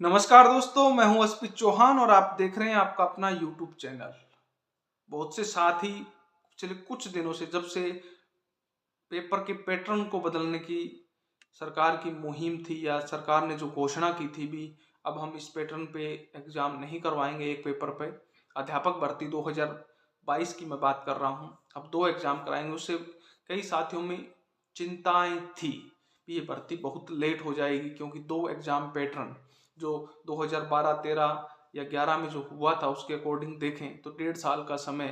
नमस्कार दोस्तों, मैं हूं अस्पित चौहान और आप देख रहे हैं आपका अपना यूट्यूब चैनल। बहुत से साथी पिछले कुछ दिनों से जब से पेपर के पैटर्न को बदलने की सरकार की मुहिम थी या सरकार ने जो घोषणा की थी भी, अब हम इस पैटर्न पे एग्जाम नहीं करवाएंगे। एक पेपर पे अध्यापक भर्ती 2022 की मैं बात कर रहा हूं, अब 2 एग्जाम कराएंगे। उससे कई साथियों में चिंताएं थी कि ये भर्ती बहुत लेट हो जाएगी, क्योंकि 2 एग्जाम पैटर्न जो 2012-13 या 11 में जो हुआ था उसके अकॉर्डिंग देखें तो 1.5 साल का समय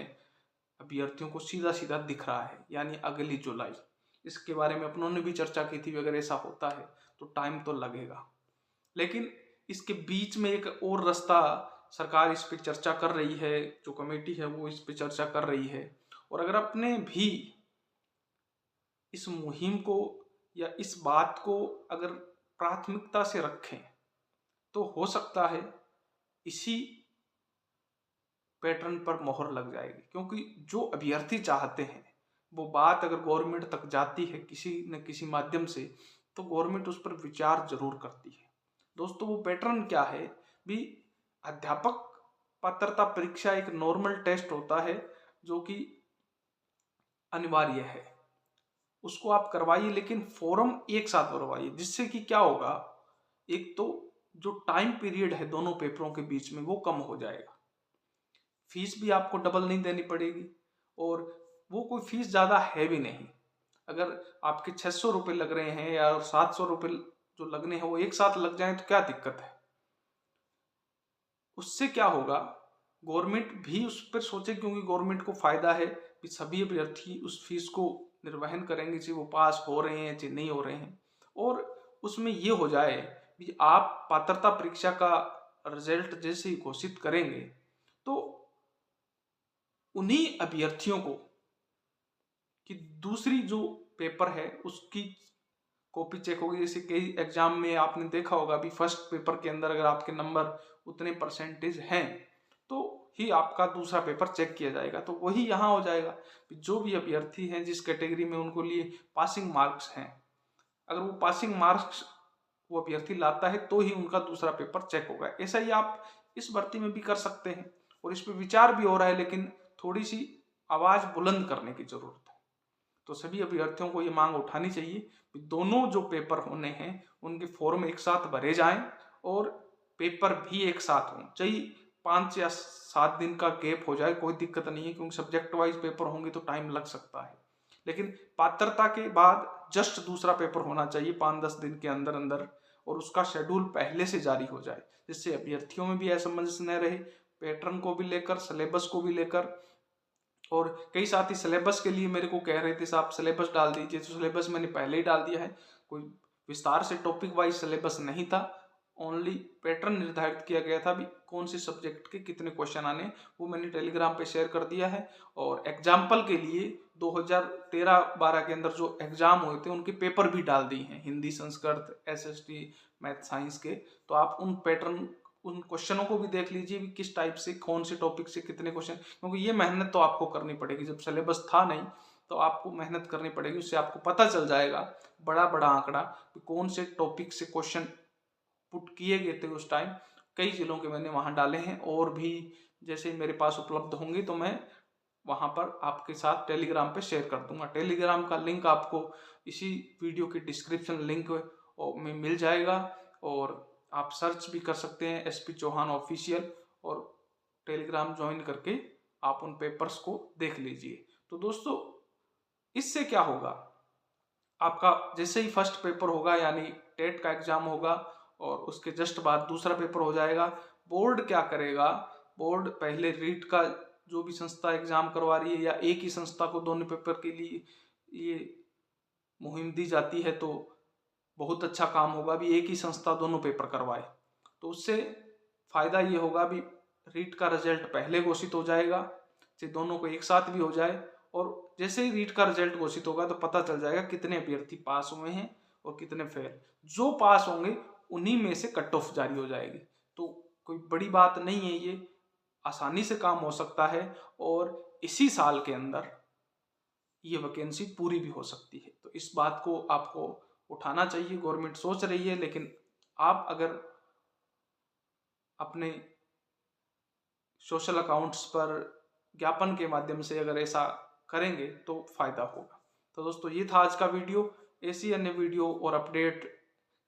अभ्यर्थियों को सीधा सीधा दिख रहा है, यानी अगली जुलाई। इसके बारे में अपनों ने भी चर्चा की थी, अगर ऐसा होता है तो टाइम तो लगेगा। लेकिन इसके बीच में एक और रास्ता सरकार इस पे चर्चा कर रही है, जो कमेटी है वो इस पे चर्चा कर रही है। और अगर अपने भी इस मुहिम को या इस बात को अगर प्राथमिकता से रखें तो हो सकता है इसी पैटर्न पर मोहर लग जाएगी। क्योंकि जो अभ्यर्थी चाहते हैं वो बात अगर गवर्नमेंट तक जाती है किसी न किसी माध्यम से, तो गवर्नमेंट उस पर विचार जरूर करती है। दोस्तों, वो पैटर्न क्या है भी? अध्यापक पात्रता परीक्षा एक नॉर्मल टेस्ट होता है जो कि अनिवार्य है, उसको आप करवाइए, लेकिन फॉर्म एक साथ भरवाइए। जिससे कि क्या होगा, एक तो जो टाइम पीरियड है दोनों पेपरों के बीच में वो कम हो जाएगा, फीस भी आपको डबल नहीं देनी पड़ेगी, और वो कोई फीस ज़्यादा है भी नहीं। अगर आपके 600 रुपये लग रहे हैं या 700 रुपये जो लगने हैं वो एक साथ लग जाए तो क्या दिक्कत है? उससे क्या होगा, गवर्नमेंट भी उस पर सोचे, क्योंकि गवर्नमेंट को फायदा है कि सभी अभ्यर्थी उस फीस को निर्वहन करेंगे, चाहे वो पास हो रहे हैं चाहे नहीं हो रहे हैं। और उसमें ये हो जाए कि आप पात्रता परीक्षा का रिजल्ट जैसे ही घोषित करेंगे तो उन्हीं अभ्यर्थियों को कि दूसरी जो पेपर है उसकी कॉपी चेक होगी। जैसे कई एग्जाम में आपने देखा होगा, अभी फर्स्ट पेपर के अंदर अगर आपके नंबर उतने परसेंटेज हैं तो ही आपका दूसरा पेपर चेक किया जाएगा। तो वही यहाँ हो जाएगा, जो भी अभ्यर्थी हैं जिस कैटेगरी में उनको लिए पासिंग मार्क्स हैं, अगर वो पासिंग मार्क्स वो अभ्यर्थी लाता है तो ही उनका दूसरा पेपर चेक होगा। ऐसा ही आप इस भर्ती में भी कर सकते हैं, और इस पर विचार भी हो रहा है, लेकिन थोड़ी सी आवाज बुलंद करने की जरूरत है। तो सभी अभ्यर्थियों को ये मांग उठानी चाहिए कि दोनों जो पेपर होने हैं उनके फॉर्म एक साथ भरे जाएं, और पेपर भी एक साथ हों। चाहिए 5 या 7 दिन का गैप हो जाए, कोई दिक्कत नहीं है, क्योंकि सब्जेक्ट वाइज पेपर होंगे तो टाइम लग सकता है। लेकिन पात्रता के बाद जस्ट दूसरा पेपर होना चाहिए 5-10 दिन के अंदर अंदर, और उसका शेड्यूल पहले से जारी हो जाए, जिससे अभ्यर्थियों में भी असमंजस न रहे, पैटर्न को भी लेकर, सिलेबस को भी लेकर। और कई साथी सिलेबस के लिए मेरे को कह रहे थे साहब सिलेबस डाल दीजिए, तो सिलेबस मैंने पहले ही डाल दिया है। कोई विस्तार से टॉपिक वाइज सिलेबस नहीं था, ओनली पैटर्न निर्धारित किया गया था भी कौन से सब्जेक्ट के कितने क्वेश्चन आने, वो मैंने टेलीग्राम पे शेयर कर दिया है। और एग्जाम्पल के लिए 2013-12 के अंदर जो एग्जाम हुए थे उनके पेपर भी डाल दिए हैं, Hindi, Sanskrit, SST, math, science के। तो आप उन पैटर्न, उन क्वेश्चनों को भी देख लीजिए भी किस टाइप से, कौन से टॉपिक से कितने क्वेश्चन, क्योंकि ये मेहनत तो आपको करनी पड़ेगी। जब सिलेबस था नहीं तो आपको मेहनत करनी पड़ेगी, उससे आपको पता चल जाएगा बड़ा बड़ा आंकड़ा कि कौन से टॉपिक से क्वेश्चन पुट किए गए थे उस टाइम। कई जिलों के मैंने वहां डाले हैं, और भी जैसे मेरे पास उपलब्ध होंगे तो मैं वहां पर आपके साथ टेलीग्राम पे शेयर कर दूंगा। टेलीग्राम का लिंक आपको इसी वीडियो के डिस्क्रिप्शन लिंक में मिल जाएगा, और आप सर्च भी कर सकते हैं SP चौहान ऑफिशियल, और टेलीग्राम ज्वाइन करके आप उन पेपर्स को देख लीजिए। तो दोस्तों, इससे क्या होगा, आपका जैसे ही फर्स्ट पेपर होगा यानी टेट का एग्जाम होगा, और उसके जस्ट बाद दूसरा पेपर हो जाएगा। बोर्ड क्या करेगा, बोर्ड पहले रीट का जो भी संस्था एग्जाम करवा रही है, या एक ही संस्था को दोनों पेपर के लिए ये मुहिम दी जाती है, तो बहुत अच्छा काम होगा भी एक ही संस्था दोनों पेपर करवाए। तो उससे फायदा ये होगा भी रीट का रिजल्ट पहले घोषित हो जाएगा, चाहे दोनों को एक साथ भी हो जाए। और जैसे ही रीट का रिजल्ट घोषित होगा तो पता चल जाएगा कितने अभ्यर्थी पास हुए हैं और कितने फेल। जो पास होंगे उन्हीं में से कट ऑफ जारी हो जाएगी। तो कोई बड़ी बात नहीं है, ये आसानी से काम हो सकता है, और इसी साल के अंदर ये वैकेंसी पूरी भी हो सकती है। तो इस बात को आपको उठाना चाहिए। गवर्नमेंट सोच रही है, लेकिन आप अगर अपने सोशल अकाउंट्स पर ज्ञापन के माध्यम से अगर ऐसा करेंगे तो फायदा होगा। तो दोस्तों ये था आज का वीडियो। ऐसी अन्य वीडियो और अपडेट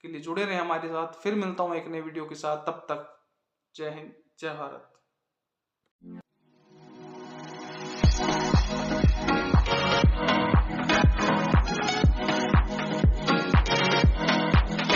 के लिए जुड़े रहें हमारे साथ। फिर मिलता हूँ एक नए वीडियो के साथ, तब तक जय हिंद, जय भारत।